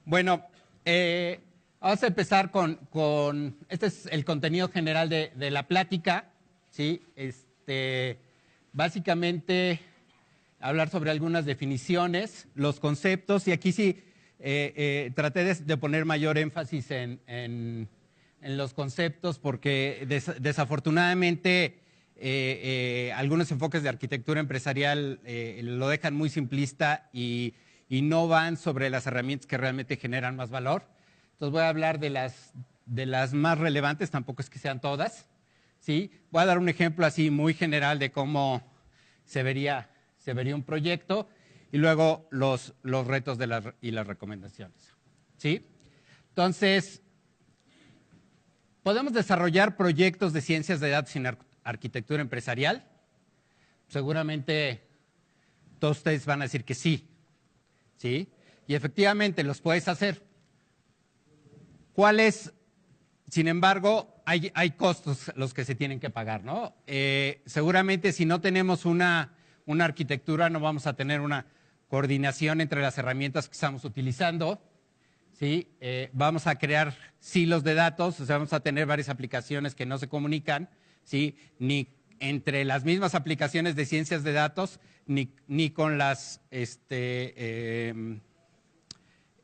Bueno, vamos a empezar este es el contenido general de la plática, ¿sí? Básicamente, hablar sobre algunas definiciones, los conceptos, y aquí sí traté de poner mayor énfasis en los conceptos, porque desafortunadamente algunos enfoques de arquitectura empresarial lo dejan muy simplista y no van sobre las herramientas que realmente generan más valor. Entonces voy a hablar de las más relevantes, tampoco es que sean todas, ¿sí? Voy a dar un ejemplo así muy general de cómo se vería un proyecto y luego los retos y las recomendaciones, ¿sí? Entonces, ¿podemos desarrollar proyectos de ciencias de datos en arquitectura empresarial? Seguramente todos ustedes van a decir que sí, ¿sí? Y efectivamente los puedes hacer. ¿Cuáles? Sin embargo, hay costos los que se tienen que pagar, ¿no? Seguramente si no tenemos una arquitectura, no vamos a tener una coordinación entre las herramientas que estamos utilizando, ¿sí? Vamos a crear silos de datos, o sea, vamos a tener varias aplicaciones que no se comunican, ¿sí? Ni entre las mismas aplicaciones de ciencias de datos, ni con las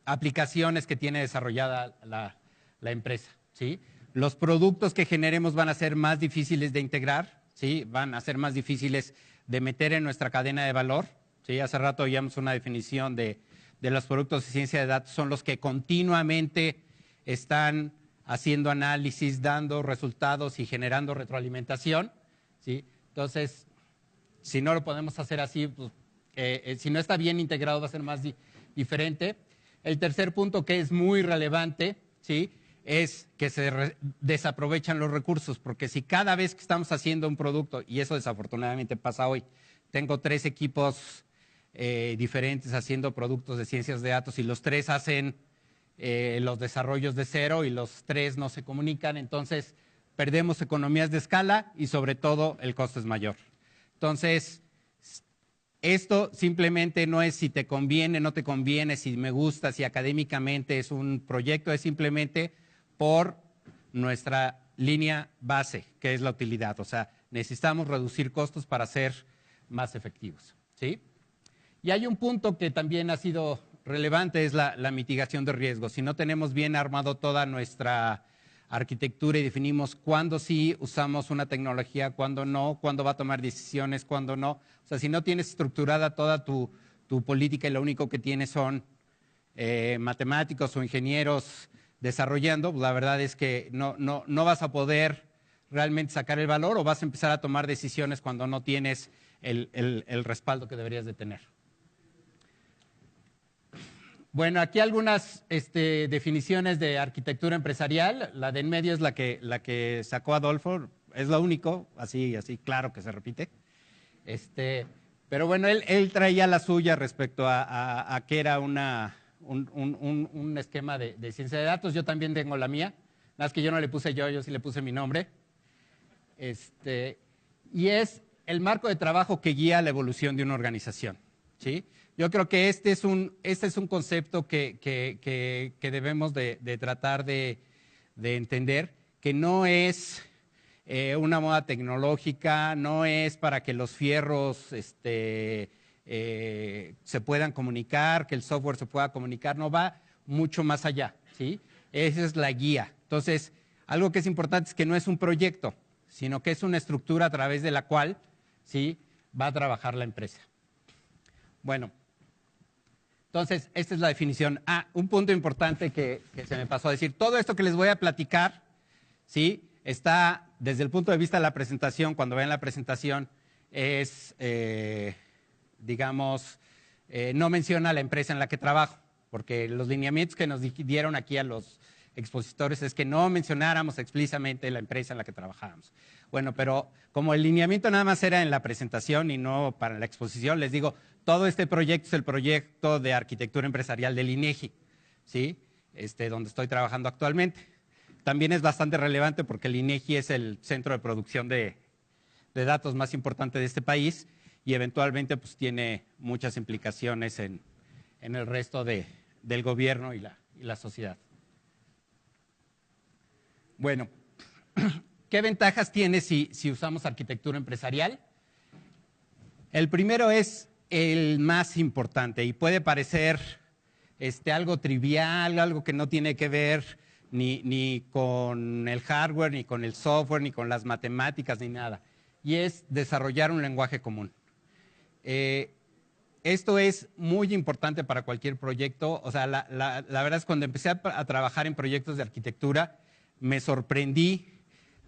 aplicaciones que tiene desarrollada la empresa, ¿sí? Los productos que generemos van a ser más difíciles de integrar, ¿sí? Van a ser más difíciles de meter en nuestra cadena de valor, ¿sí? Hace rato oíamos una definición de los productos de ciencia de datos, son los que continuamente están haciendo análisis, dando resultados y generando retroalimentación, ¿sí? Entonces, si no lo podemos hacer así, pues, si no está bien integrado va a ser más diferente. El tercer punto, que es muy relevante, ¿sí?, es que se desaprovechan los recursos, porque si cada vez que estamos haciendo un producto, y eso desafortunadamente pasa hoy, tengo 3 equipos diferentes haciendo productos de ciencias de datos y los 3 hacen los desarrollos de cero y los 3 no se comunican, entonces perdemos economías de escala y sobre todo el costo es mayor. Entonces, esto simplemente no es si te conviene, no te conviene, si me gusta, si académicamente es un proyecto, es simplemente por nuestra línea base, que es la utilidad. O sea, necesitamos reducir costos para ser más efectivos, ¿sí? Y hay un punto que también ha sido relevante, es la mitigación de riesgos. Si no tenemos bien armado toda nuestra arquitectura y definimos cuándo sí usamos una tecnología, cuándo no, cuándo va a tomar decisiones, cuándo no. O sea, si no tienes estructurada toda tu política y lo único que tienes son matemáticos o ingenieros desarrollando, pues la verdad es que no vas a poder realmente sacar el valor o vas a empezar a tomar decisiones cuando no tienes el respaldo que deberías de tener. Bueno, aquí algunas definiciones de arquitectura empresarial. La de en medio es la que sacó Adolfo, es lo único, así claro que se repite. Pero bueno, él traía la suya respecto a que era un esquema de ciencia de datos. Yo también tengo la mía, nada más que yo no le puse yo sí le puse mi nombre. Y es el marco de trabajo que guía la evolución de una organización, ¿sí? Yo creo que este es un concepto que debemos de tratar de entender, que no es una moda tecnológica, no es para que los fierros se puedan comunicar, que el software se pueda comunicar, no, va mucho más allá, ¿sí? Esa es la guía. Entonces, algo que es importante es que no es un proyecto, sino que es una estructura a través de la cual, ¿sí?, va a trabajar la empresa. Bueno, entonces, esta es la definición. Un punto importante que se me pasó a decir. Todo esto que les voy a platicar, ¿sí?, está desde el punto de vista de la presentación. Cuando vean la presentación, es, digamos, no menciona la empresa en la que trabajo, porque los lineamientos que nos dieron aquí a los expositores es que no mencionáramos explícitamente la empresa en la que trabajábamos. Bueno, pero como el lineamiento nada más era en la presentación y no para la exposición, les digo, todo este proyecto es el proyecto de arquitectura empresarial del INEGI, ¿sí?, donde estoy trabajando actualmente. También es bastante relevante porque el INEGI es el centro de producción de datos más importante de este país y eventualmente pues tiene muchas implicaciones en el resto del gobierno y la sociedad. Bueno, ¿qué ventajas tiene si usamos arquitectura empresarial? El primero es el más importante y puede parecer algo trivial, algo que no tiene que ver ni con el hardware, ni con el software, ni con las matemáticas, ni nada. Y es desarrollar un lenguaje común. Esto es muy importante para cualquier proyecto. O sea, la verdad es que cuando empecé a trabajar en proyectos de arquitectura, me sorprendí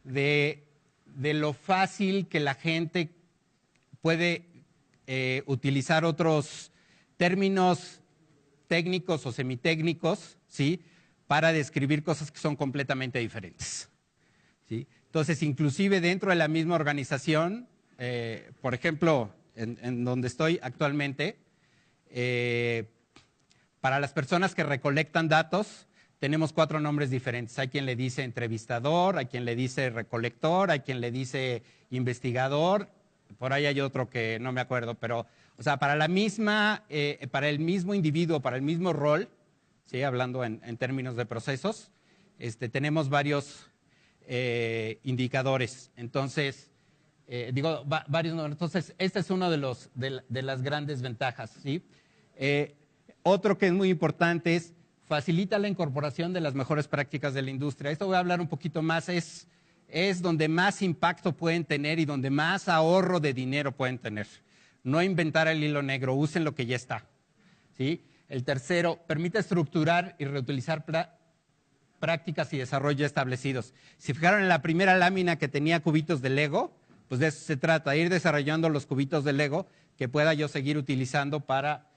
de lo fácil que la gente puede utilizar otros términos técnicos o semitécnicos, ¿sí?, para describir cosas que son completamente diferentes, ¿sí? Entonces, inclusive dentro de la misma organización, por ejemplo, en donde estoy actualmente, para las personas que recolectan datos, tenemos 4 nombres diferentes. Hay quien le dice entrevistador, hay quien le dice recolector, hay quien le dice investigador, por ahí hay otro que no me acuerdo, pero, o sea, para el mismo individuo, para el mismo rol, ¿sí?, hablando en términos de procesos, tenemos varios indicadores. Entonces, varios nombres. Entonces, este es uno de las grandes ventajas, ¿sí? Otro que es muy importante es facilita la incorporación de las mejores prácticas de la industria. Esto voy a hablar un poquito más, es donde más impacto pueden tener y donde más ahorro de dinero pueden tener. No inventar el hilo negro, usen lo que ya está, ¿sí? El tercero, permite estructurar y reutilizar prácticas y desarrollo establecidos. Si fijaron en la primera lámina que tenía cubitos de Lego, pues de eso se trata, ir desarrollando los cubitos de Lego que pueda yo seguir utilizando para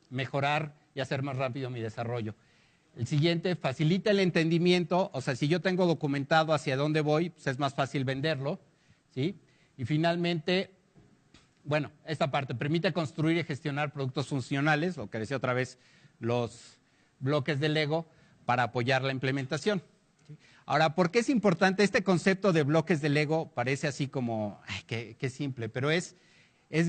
mejorar y hacer más rápido mi desarrollo. El siguiente, facilita el entendimiento, o sea, si yo tengo documentado hacia dónde voy, pues es más fácil venderlo, ¿sí? Y finalmente, bueno, esta parte, permite construir y gestionar productos funcionales, lo que decía otra vez, los bloques de Lego, para apoyar la implementación. ¿Sí? Ahora, ¿por qué es importante este concepto de bloques de Lego? Parece así como, ay, qué simple, pero es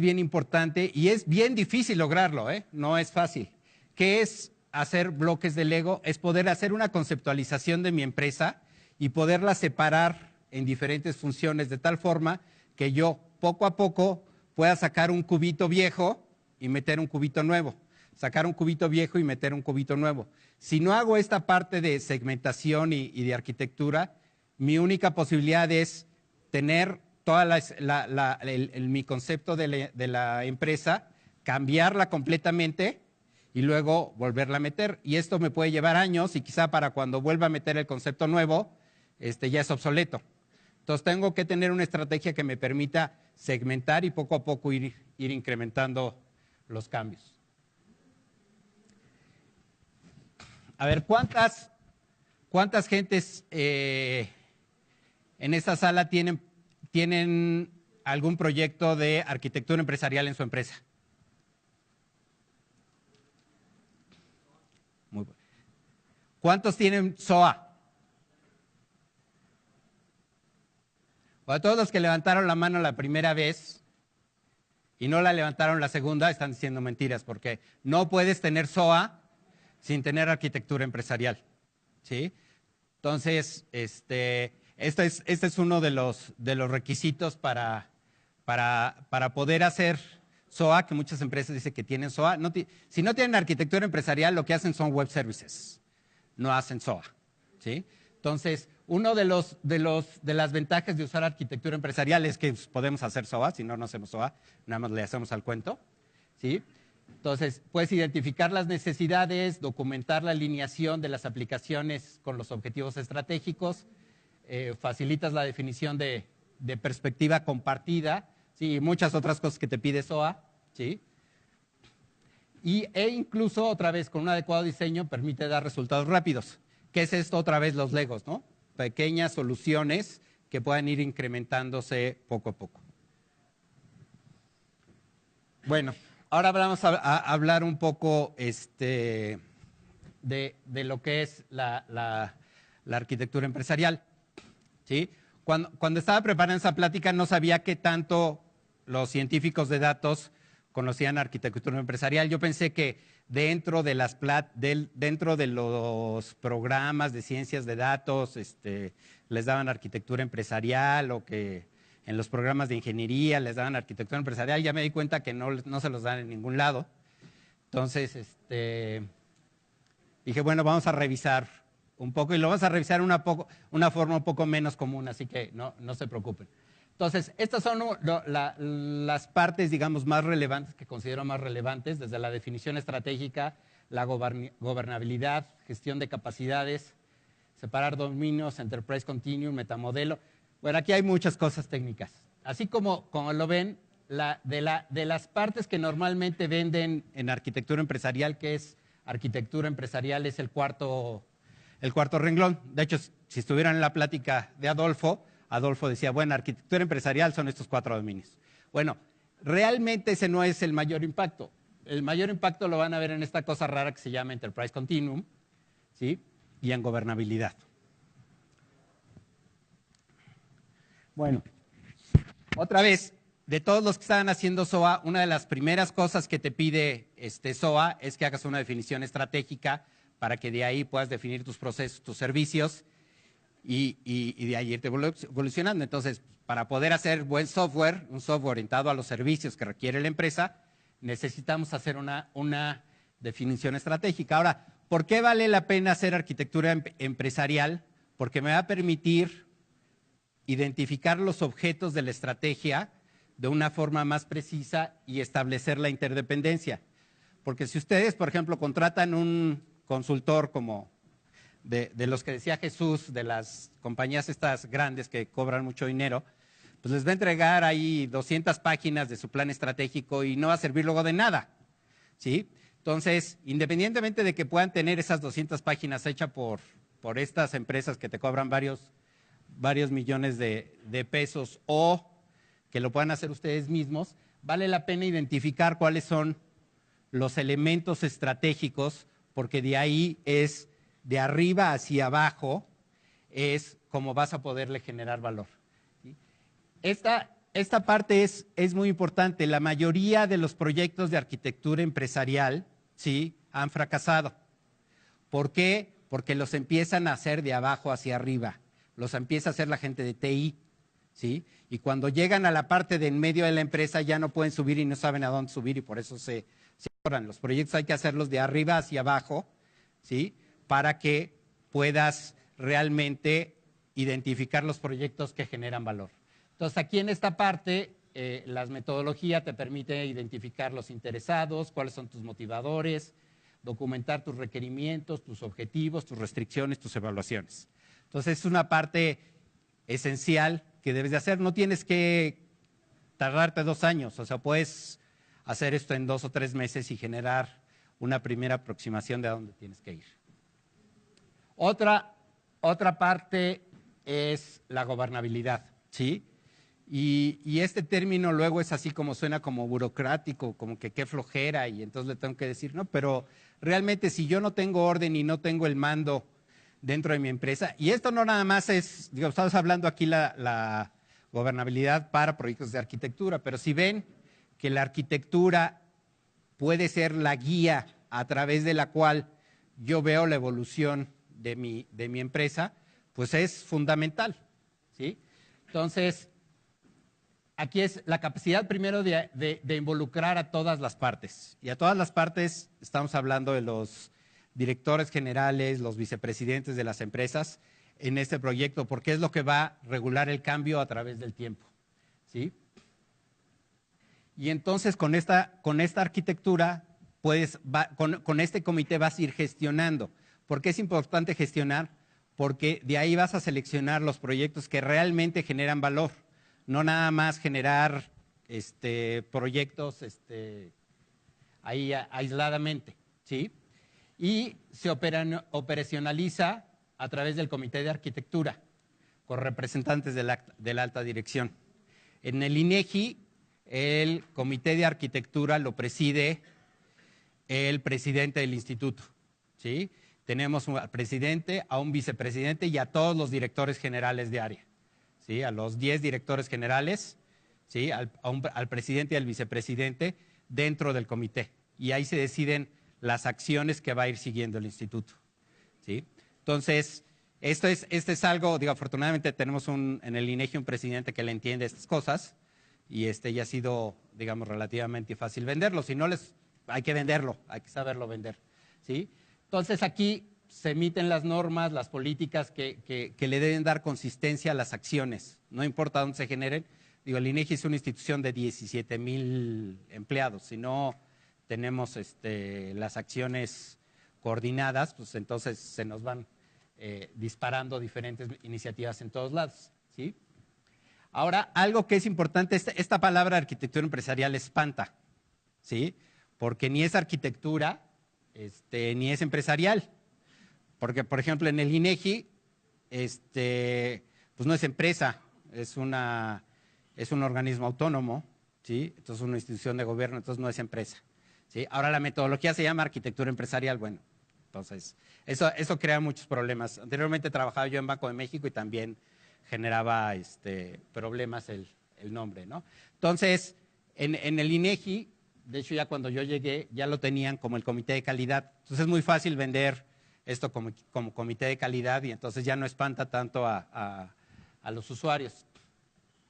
bien importante y es bien difícil lograrlo, ¿eh? No es fácil. ¿Qué es hacer bloques de Lego? Es poder hacer una conceptualización de mi empresa y poderla separar en diferentes funciones de tal forma que yo poco a poco pueda sacar un cubito viejo y meter un cubito nuevo, sacar un cubito viejo y meter un cubito nuevo. Si no hago esta parte de segmentación y de arquitectura, mi única posibilidad es tener toda mi concepto de la empresa, cambiarla completamente y luego volverla a meter. Y esto me puede llevar años y quizá para cuando vuelva a meter el concepto nuevo, ya es obsoleto. Entonces tengo que tener una estrategia que me permita segmentar y poco a poco ir incrementando los cambios. A ver, ¿cuántas gentes en esta sala tienen algún proyecto de arquitectura empresarial en su empresa? Muy bueno. ¿Cuántos tienen SOA? A todos los que levantaron la mano la primera vez y no la levantaron la segunda, están diciendo mentiras, porque no puedes tener SOA sin tener arquitectura empresarial, ¿sí? Entonces, este es uno de los requisitos para poder hacer SOA, que muchas empresas dicen que tienen SOA. Si no tienen arquitectura empresarial, lo que hacen son web services, no hacen SOA, ¿sí? Entonces, uno de las ventajas de usar arquitectura empresarial es que podemos hacer SOA, si no, no hacemos SOA, nada más le hacemos al cuento, ¿sí? Entonces, puedes identificar las necesidades, documentar la alineación de las aplicaciones con los objetivos estratégicos, facilitas la definición de perspectiva compartida, ¿sí? Y muchas otras cosas que te pide SOA, ¿sí? E incluso, otra vez, con un adecuado diseño, permite dar resultados rápidos. ¿Qué es esto? Otra vez los Legos, ¿no? Pequeñas soluciones que puedan ir incrementándose poco a poco. Bueno, ahora vamos a hablar un poco de lo que es la arquitectura empresarial, ¿sí? Cuando estaba preparando esa plática no sabía qué tanto los científicos de datos conocían arquitectura empresarial. Yo pensé que dentro de dentro de los programas de ciencias de datos les daban arquitectura empresarial, o que en los programas de ingeniería les daban arquitectura empresarial. Ya me di cuenta que no se los dan en ningún lado. Entonces, dije, bueno, vamos a revisar un poco, y lo vamos a revisar una forma un poco menos común, así que no se preocupen. Entonces, estas son las partes, digamos, más relevantes, que considero más relevantes, desde la definición estratégica, la gobernabilidad, gestión de capacidades, separar dominios, enterprise continuum, metamodelo. Bueno, aquí hay muchas cosas técnicas. Así como lo ven, de las partes que normalmente venden en arquitectura empresarial, que es arquitectura empresarial, es el cuarto renglón. De hecho, si estuvieran en la plática de Adolfo decía, bueno, arquitectura empresarial son estos 4 dominios. Bueno, realmente ese no es el mayor impacto. El mayor impacto lo van a ver en esta cosa rara que se llama Enterprise Continuum, ¿sí? Y en gobernabilidad. Bueno, otra vez, de todos los que estaban haciendo SOA, una de las primeras cosas que te pide SOA es que hagas una definición estratégica para que de ahí puedas definir tus procesos, tus servicios, y de ahí irte evolucionando. Entonces, para poder hacer buen software, un software orientado a los servicios que requiere la empresa, necesitamos hacer una definición estratégica. Ahora, ¿por qué vale la pena hacer arquitectura empresarial? Porque me va a permitir identificar los objetos de la estrategia de una forma más precisa y establecer la interdependencia. Porque si ustedes, por ejemplo, contratan un consultor como de los que decía Jesús, de las compañías estas grandes que cobran mucho dinero, pues les va a entregar ahí 200 páginas de su plan estratégico y no va a servir luego de nada, ¿sí? Entonces, independientemente de que puedan tener esas 200 páginas hechas por estas empresas que te cobran varios millones de pesos, o que lo puedan hacer ustedes mismos, vale la pena identificar cuáles son los elementos estratégicos, porque de ahí de arriba hacia abajo, es como vas a poderle generar valor. ¿Sí? Esta parte es muy importante. La mayoría de los proyectos de arquitectura empresarial, ¿sí?, han fracasado. ¿Por qué? Porque los empiezan a hacer de abajo hacia arriba. Los empieza a hacer la gente de TI, ¿sí? Y cuando llegan a la parte de en medio de la empresa ya no pueden subir y no saben a dónde subir, y por eso se atoran. Los proyectos hay que hacerlos de arriba hacia abajo, ¿sí?, para que puedas realmente identificar los proyectos que generan valor. Entonces, aquí en esta parte, la metodología te permite identificar los interesados, cuáles son tus motivadores, documentar tus requerimientos, tus objetivos, tus restricciones, tus evaluaciones. Entonces, es una parte esencial que debes de hacer. No tienes que tardarte 2 años, o sea, puedes hacer esto en 2 o 3 meses y generar una primera aproximación de a dónde tienes que ir. Otra parte es la gobernabilidad, ¿sí? Y este término luego es así como suena como burocrático, como que qué flojera, y entonces le tengo que decir, no, pero realmente si yo no tengo orden y no tengo el mando dentro de mi empresa, y esto no nada más es, digo, estamos hablando aquí la gobernabilidad para proyectos de arquitectura, pero si ven que la arquitectura puede ser la guía a través de la cual yo veo la evolución de mi empresa, pues es fundamental, ¿sí? Entonces, aquí es la capacidad primero de involucrar a todas las partes. Y a todas las partes estamos hablando de los directores generales, los vicepresidentes de las empresas en este proyecto, porque es lo que va a regular el cambio a través del tiempo, ¿sí? Y entonces con esta arquitectura, con este comité vas a ir gestionando. ¿Por qué es importante gestionar? Porque de ahí vas a seleccionar los proyectos que realmente generan valor, no nada más generar proyectos ahí aisladamente, ¿sí? Y se operacionaliza a través del comité de arquitectura, con representantes de la alta dirección. En el INEGI, el comité de arquitectura lo preside el presidente del instituto, ¿sí? Tenemos al presidente, a un vicepresidente y a todos los directores generales de área, ¿sí? A los 10 directores generales, ¿sí? Al presidente y al vicepresidente dentro del comité y ahí se deciden las acciones que va a ir siguiendo el instituto, ¿sí? Entonces, esto es algo, digo, afortunadamente tenemos en el INEGI un presidente que le entiende estas cosas y ya ha sido, digamos, relativamente fácil venderlo. Si no hay que venderlo, hay que saberlo vender, ¿sí? Entonces, aquí se emiten las normas, las políticas que le deben dar consistencia a las acciones, no importa dónde se generen. Digo, el INEGI es una institución de 17,000 empleados, si no tenemos las acciones coordinadas, pues entonces se nos van disparando diferentes iniciativas en todos lados, ¿sí? Ahora, algo que es importante, esta palabra arquitectura empresarial espanta, ¿sí? Porque ni es arquitectura, ni es empresarial. Porque, por ejemplo, en el INEGI, pues no es empresa, es un organismo autónomo, ¿sí? Entonces es una institución de gobierno, entonces no es empresa, ¿sí? Ahora la metodología se llama arquitectura empresarial, bueno, entonces eso crea muchos problemas. Anteriormente trabajaba yo en Banco de México y también generaba problemas el nombre, ¿no? Entonces, en el INEGI, de hecho ya cuando yo llegué, ya lo tenían como el comité de calidad, entonces es muy fácil vender esto como comité de calidad y entonces ya no espanta tanto a los usuarios,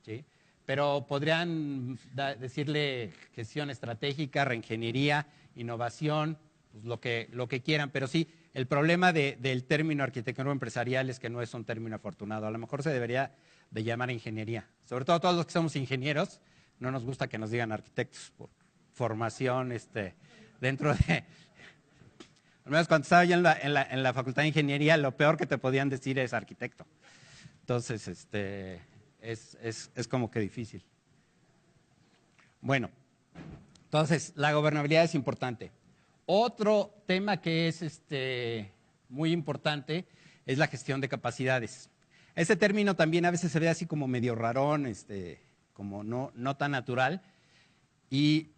¿sí? Pero podrían decirle gestión estratégica, reingeniería, innovación, pues lo que quieran, pero sí, el problema del término arquitectura empresarial es que no es un término afortunado, a lo mejor se debería de llamar ingeniería, sobre todo todos los que somos ingenieros, no nos gusta que nos digan arquitectos por formación dentro de... Al menos cuando estaba yo en la Facultad de Ingeniería, lo peor que te podían decir es arquitecto. Entonces, es como que difícil. Bueno, entonces, la gobernabilidad es importante. Otro tema que es muy importante es la gestión de capacidades. Ese término también a veces se ve así como medio rarón, como no tan natural. Y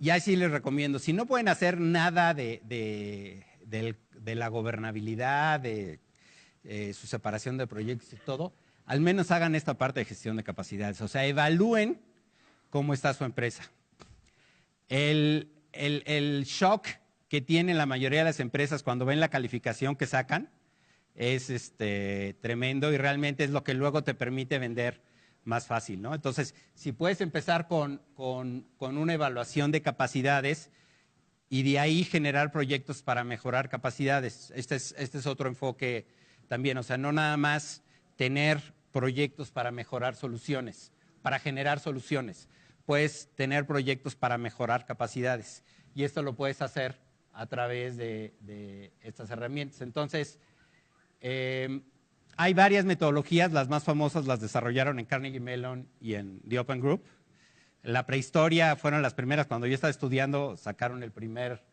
ahí sí les recomiendo, si no pueden hacer nada de la gobernabilidad, de su separación de proyectos y todo, al menos hagan esta parte de gestión de capacidades. O sea, evalúen cómo está su empresa. El shock que tienen la mayoría de las empresas cuando ven la calificación que sacan es tremendo y realmente es lo que luego te permite vender más fácil, ¿no? Entonces, si puedes empezar con una evaluación de capacidades y de ahí generar proyectos para mejorar capacidades. Este es otro enfoque también, o sea, no nada más tener proyectos para mejorar soluciones, para generar soluciones. Puedes tener proyectos para mejorar capacidades y esto lo puedes hacer a través de estas herramientas. Entonces, hay varias metodologías, las más famosas las desarrollaron en Carnegie Mellon y en The Open Group. La prehistoria fueron las primeras, cuando yo estaba estudiando, sacaron el primer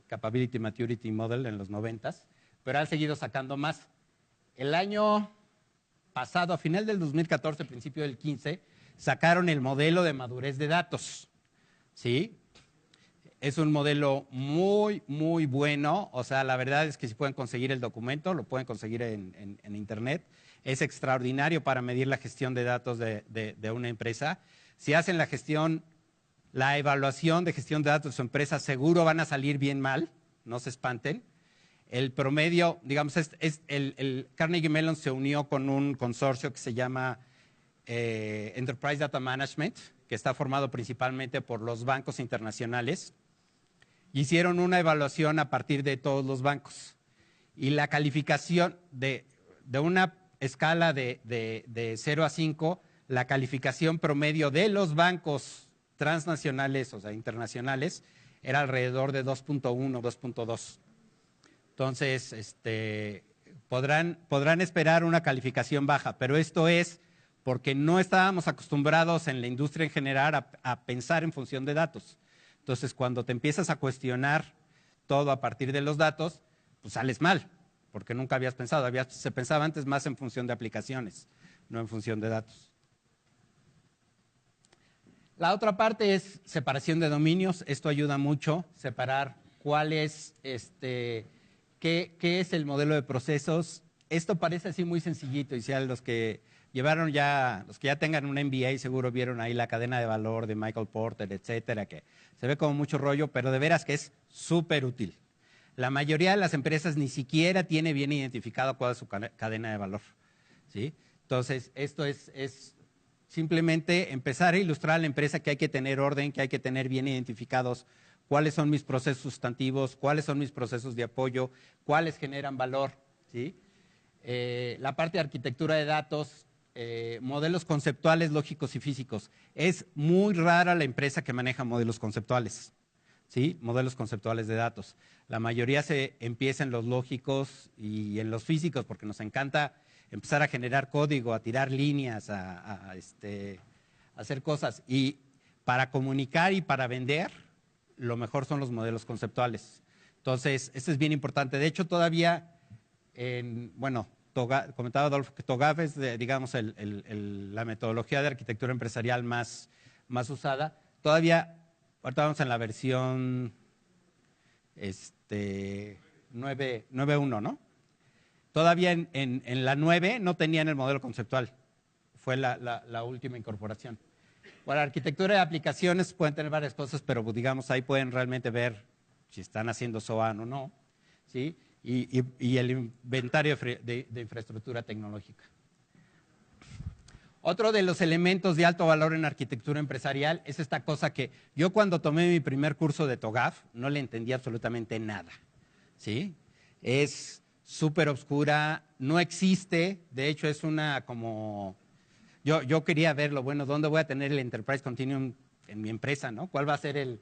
Capability Maturity Model en los 90s, pero han seguido sacando más. El año pasado, a final del 2014, principio del 15, sacaron el modelo de madurez de datos, ¿sí? Es un modelo muy, muy bueno, o sea, la verdad es que si pueden conseguir el documento, lo pueden conseguir en internet. Es extraordinario para medir la gestión de datos de una empresa. Si hacen la evaluación de gestión de datos de su empresa, seguro van a salir bien mal, no se espanten. El promedio, digamos, el Carnegie Mellon se unió con un consorcio que se llama Enterprise Data Management, que está formado principalmente por los bancos internacionales. Hicieron una evaluación a partir de todos los bancos y la calificación de una escala de 0 a 5, la calificación promedio de los bancos transnacionales, o sea, internacionales, era alrededor de 2.1, 2.2. Entonces, podrán esperar una calificación baja, pero esto es porque no estábamos acostumbrados en la industria en general a pensar en función de datos. Entonces, cuando te empiezas a cuestionar todo a partir de los datos, pues sales mal, porque nunca habías pensado. Se pensaba antes más en función de aplicaciones, no en función de datos. La otra parte es separación de dominios. Esto ayuda mucho, separar cuál es, qué es el modelo de procesos. Esto parece así muy sencillito y si a los que llevaron ya, los que ya tengan un MBA seguro vieron ahí la cadena de valor de Michael Porter, etcétera, que se ve como mucho rollo, pero de veras que es súper útil. La mayoría de las empresas ni siquiera tiene bien identificado cuál es su cadena de valor, ¿sí? Entonces, esto es simplemente empezar a ilustrar a la empresa que hay que tener orden, que hay que tener bien identificados cuáles son mis procesos sustantivos, cuáles son mis procesos de apoyo, cuáles generan valor, ¿sí? La parte de arquitectura de datos, modelos conceptuales, lógicos y físicos. Es muy rara la empresa que maneja modelos conceptuales, ¿sí? Modelos conceptuales de datos. La mayoría se empieza en los lógicos y en los físicos porque nos encanta empezar a generar código, a tirar líneas, a hacer cosas. Y para comunicar y para vender, lo mejor son los modelos conceptuales. Entonces, esto es bien importante. De hecho, todavía, bueno, comentaba Adolfo que TOGAF es, digamos, la metodología de arquitectura empresarial más usada. Todavía, ahorita vamos en la versión 9.1, ¿no? Todavía en la 9 no tenían el modelo conceptual. Fue la última incorporación. Bueno, arquitectura de aplicaciones pueden tener varias cosas, pero digamos ahí pueden realmente ver si están haciendo SOAN o no, ¿sí? Y el inventario de infraestructura tecnológica. Otro de los elementos de alto valor en arquitectura empresarial es esta cosa que yo cuando tomé mi primer curso de TOGAF no le entendí absolutamente nada, ¿sí? Es súper oscura, no existe, de hecho es una como... Yo quería verlo, bueno, ¿dónde voy a tener el Enterprise Continuum en mi empresa, ¿no? ¿Cuál va a ser el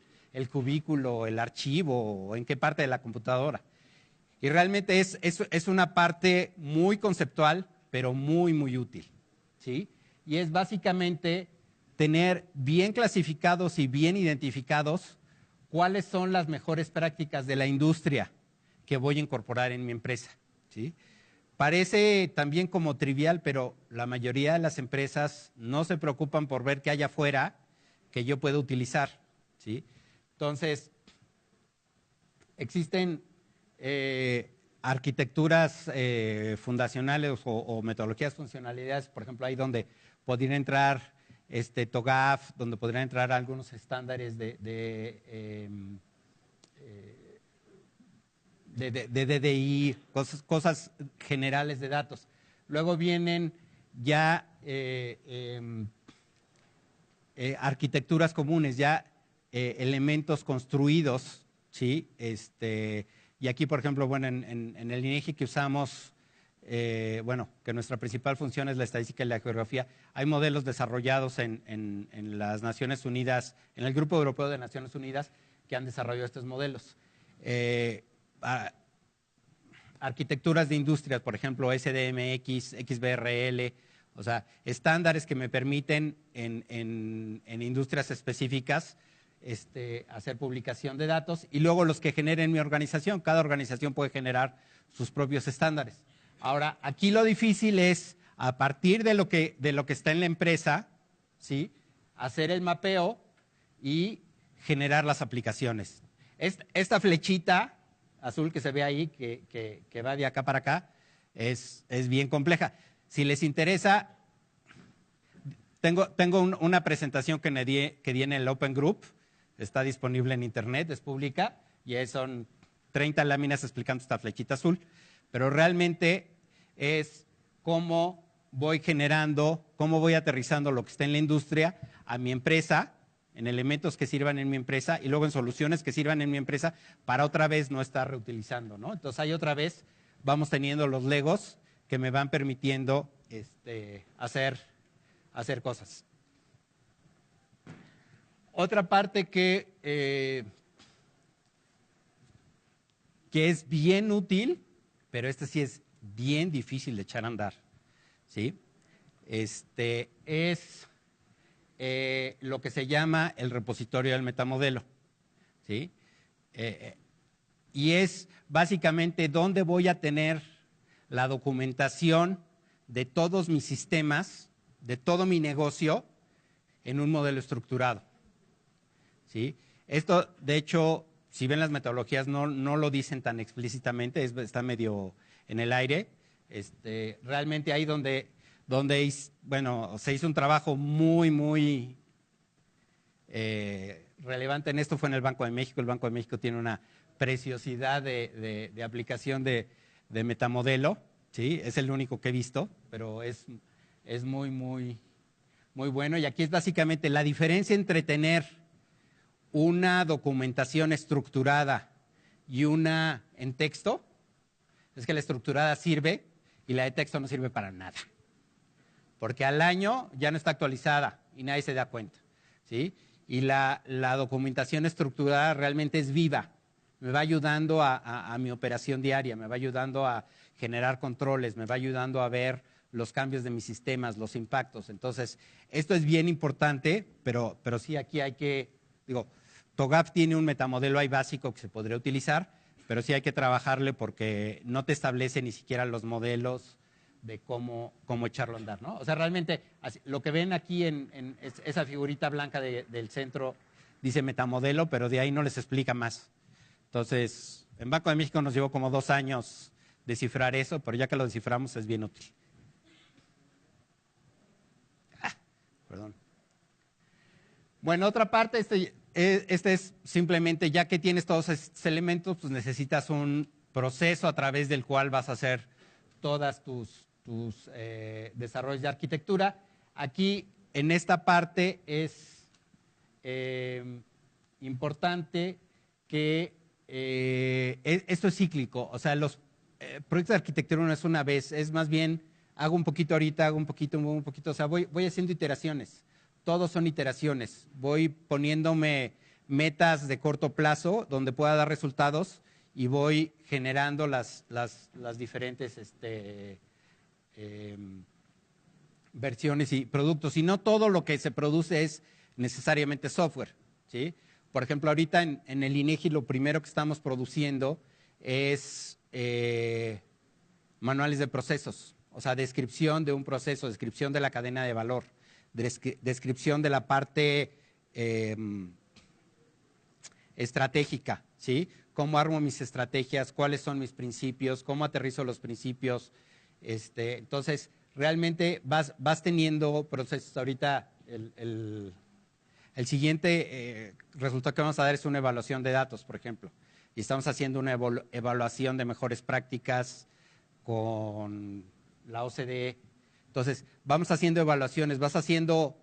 cubículo, el archivo, o en qué parte de la computadora? Y realmente es una parte muy conceptual, pero muy, muy útil, ¿sí? Y es básicamente tener bien clasificados y bien identificados cuáles son las mejores prácticas de la industria que voy a incorporar en mi empresa, ¿sí? Parece también como trivial, pero la mayoría de las empresas no se preocupan por ver qué hay afuera que yo pueda utilizar, ¿sí? Entonces, existen arquitecturas fundacionales o metodologías funcionalidades, por ejemplo, ahí donde podrían entrar TOGAF, donde podrían entrar algunos estándares de DDI, cosas generales de datos. Luego vienen ya arquitecturas comunes, ya elementos construidos, ¿sí? Y aquí, por ejemplo, bueno, en el INEGI que usamos, bueno, que nuestra principal función es la estadística y la geografía, hay modelos desarrollados en las Naciones Unidas, en el Grupo Europeo de Naciones Unidas, que han desarrollado estos modelos. Arquitecturas de industrias, por ejemplo, SDMX, XBRL, o sea, estándares que me permiten en industrias específicas hacer publicación de datos y luego los que generen mi organización. Cada organización puede generar sus propios estándares. Ahora, aquí lo difícil es, a partir de lo que está en la empresa, ¿sí?, hacer el mapeo y generar las aplicaciones. Esta flechita azul que se ve ahí, que va de acá para acá, es bien compleja. Si les interesa, tengo una presentación que di en el Open Group, está disponible en internet, es pública, y son 30 láminas explicando esta flechita azul, pero realmente es cómo voy generando, cómo voy aterrizando lo que está en la industria a mi empresa, en elementos que sirvan en mi empresa y luego en soluciones que sirvan en mi empresa para otra vez no estar reutilizando, ¿no? Entonces ahí otra vez vamos teniendo los legos que me van permitiendo hacer cosas. Otra parte que es bien útil, pero sí es bien difícil de echar a andar, ¿sí? Es lo que se llama el repositorio del metamodelo, ¿sí? Y es básicamente donde voy a tener la documentación de todos mis sistemas, de todo mi negocio, en un modelo estructurado, ¿sí? Esto, de hecho, si ven las metodologías, no lo dicen tan explícitamente, está medio en el aire. Realmente ahí donde donde bueno, se hizo un trabajo muy relevante en esto, fue en el Banco de México. El Banco de México tiene una preciosidad de aplicación de metamodelo, ¿sí? Es el único que he visto, pero es muy bueno. Y aquí es básicamente la diferencia entre tener una documentación estructurada y una en texto, es que la estructurada sirve y la de texto no sirve para nada. Porque al año ya no está actualizada y nadie se da cuenta, ¿sí? Y la documentación estructurada realmente es viva. Me va ayudando a mi operación diaria, me va ayudando a generar controles, me va ayudando a ver los cambios de mis sistemas, los impactos. Entonces, esto es bien importante, pero sí aquí hay que, digo, TOGAF tiene un metamodelo ahí básico que se podría utilizar, pero sí hay que trabajarle porque no te establece ni siquiera los modelos de cómo echarlo a andar, ¿no? O sea, realmente lo que ven aquí en esa figurita blanca del centro dice metamodelo, pero de ahí no les explica más. Entonces, en Banco de México nos llevó como 2 años descifrar eso, pero ya que lo desciframos es bien útil. Perdón. Bueno, otra parte, este es simplemente, ya que tienes todos estos elementos, pues necesitas un proceso a través del cual vas a hacer todas tus desarrollos de arquitectura. Aquí, en esta parte, es importante que esto es cíclico. O sea, los proyectos de arquitectura no es una vez, es más bien, hago un poquito ahorita, hago un poquito, o sea, voy haciendo iteraciones. Todos son iteraciones. Voy poniéndome metas de corto plazo donde pueda dar resultados y voy generando las diferentes versiones y productos. Y no todo lo que se produce es necesariamente software, ¿sí? Por ejemplo, ahorita en el INEGI lo primero que estamos produciendo es manuales de procesos, o sea, descripción de un proceso, descripción de la cadena de valor, descripción de la parte estratégica, ¿sí? Cómo armo mis estrategias, cuáles son mis principios, cómo aterrizo los principios. Entonces, realmente vas teniendo procesos. Ahorita el siguiente resultado que vamos a dar es una evaluación de datos, por ejemplo. Y estamos haciendo una evaluación de mejores prácticas con la OCDE. Entonces, vamos haciendo evaluaciones, vas haciendo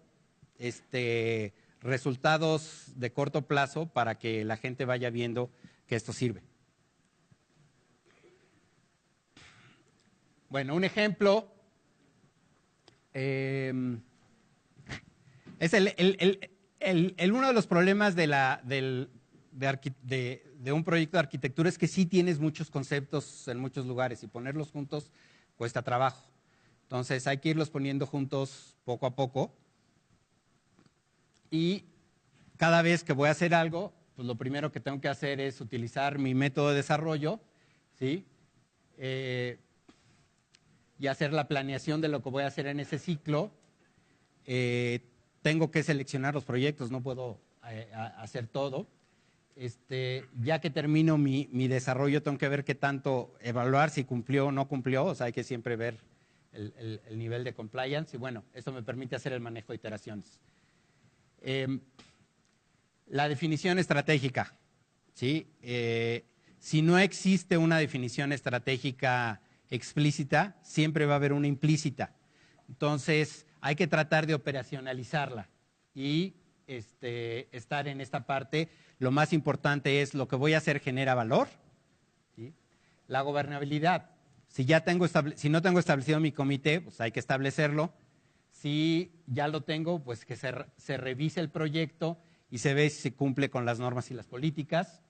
resultados de corto plazo para que la gente vaya viendo que esto sirve. Bueno, un ejemplo es uno de los problemas de un proyecto de arquitectura es que sí tienes muchos conceptos en muchos lugares y ponerlos juntos cuesta trabajo. Entonces hay que irlos poniendo juntos poco a poco y cada vez que voy a hacer algo, pues lo primero que tengo que hacer es utilizar mi método de desarrollo, ¿sí? Y hacer la planeación de lo que voy a hacer en ese ciclo. Tengo que seleccionar los proyectos, no puedo hacer todo. Ya que termino mi desarrollo, tengo que ver qué tanto, evaluar si cumplió o no cumplió, o sea, hay que siempre ver el nivel de compliance y bueno, eso me permite hacer el manejo de iteraciones. La definición estratégica, ¿sí? Si no existe una definición estratégica explícita, siempre va a haber una implícita. Entonces, hay que tratar de operacionalizarla y estar en esta parte. Lo más importante es lo que voy a hacer genera valor, ¿sí? La gobernabilidad. Si no tengo establecido mi comité, pues hay que establecerlo. Si ya lo tengo, pues que se revise el proyecto y se ve si se cumple con las normas y las políticas.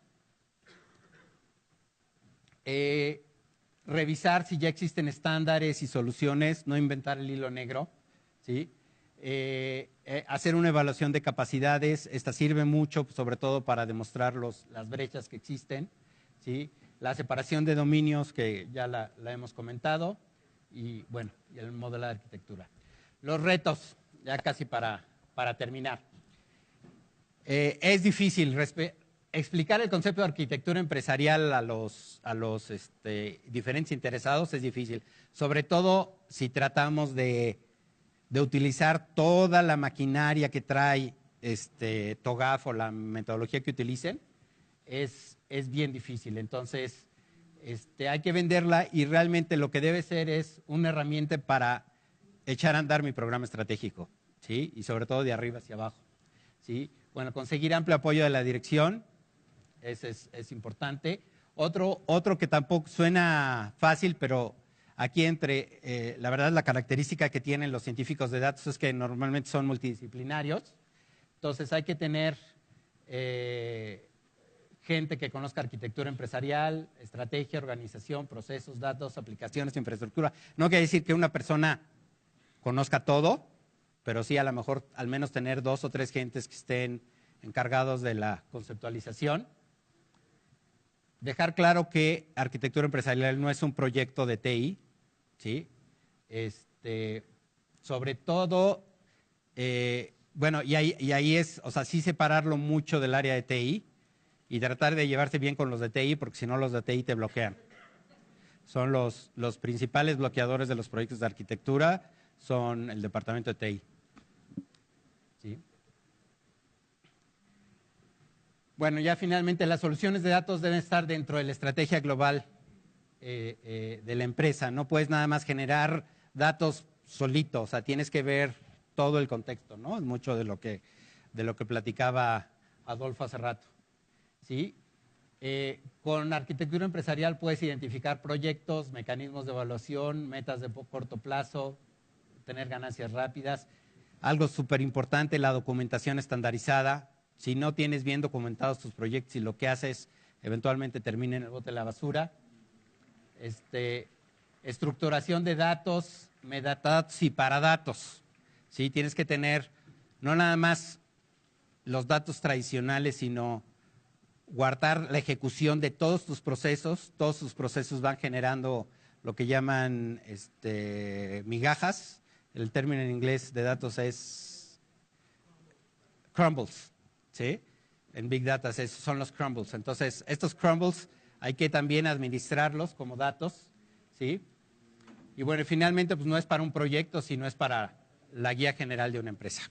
Revisar si ya existen estándares y soluciones, no inventar el hilo negro, ¿sí? Hacer una evaluación de capacidades, esta sirve mucho, sobre todo para demostrar las brechas que existen, ¿sí? La separación de dominios, que ya la hemos comentado, y bueno, y el modelo de arquitectura. Los retos, ya casi para terminar. Es difícil explicar el concepto de arquitectura empresarial a los diferentes interesados, es difícil, sobre todo si tratamos de de utilizar toda la maquinaria que trae TOGAF o la metodología que utilicen, es bien difícil. Entonces, hay que venderla y realmente lo que debe ser es una herramienta para echar a andar mi programa estratégico, ¿sí? Y sobre todo de arriba hacia abajo, ¿sí? Bueno, conseguir amplio apoyo de la dirección es importante. Otro que tampoco suena fácil, pero aquí la verdad la característica que tienen los científicos de datos es que normalmente son multidisciplinarios. Entonces hay que tener gente que conozca arquitectura empresarial, estrategia, organización, procesos, datos, aplicaciones, infraestructura. No quiere decir que una persona conozca todo, pero sí a lo mejor al menos tener 2 o 3 gentes que estén encargados de la conceptualización. Dejar claro que arquitectura empresarial no es un proyecto de TI, ¿sí? Sobre todo, bueno, y ahí es, o sea, sí separarlo mucho del área de TI y tratar de llevarse bien con los de TI, porque si no los de TI te bloquean. Son los principales bloqueadores de los proyectos de arquitectura, son el departamento de TI. ¿Sí? Bueno, ya finalmente las soluciones de datos deben estar dentro de la estrategia global de la empresa. No puedes nada más generar datos solitos, o sea, tienes que ver todo el contexto, ¿no? Es mucho de lo que platicaba Adolfo hace rato. ¿Sí? Con arquitectura empresarial puedes identificar proyectos, mecanismos de evaluación, metas de corto plazo, tener ganancias rápidas. Algo súper importante, la documentación estandarizada. Si no tienes bien documentados tus proyectos y lo que haces eventualmente termina en el bote de la basura. Estructuración de datos, metadatos y paradatos. ¿Sí? Tienes que tener no nada más los datos tradicionales, sino guardar la ejecución de todos tus procesos. Todos tus procesos van generando lo que llaman migajas. El término en inglés de datos es crumbles, ¿sí? En Big Data son los crumbles. Entonces, estos crumbles hay que también administrarlos como datos, ¿sí? Y bueno, finalmente, pues no es para un proyecto, sino es para la guía general de una empresa.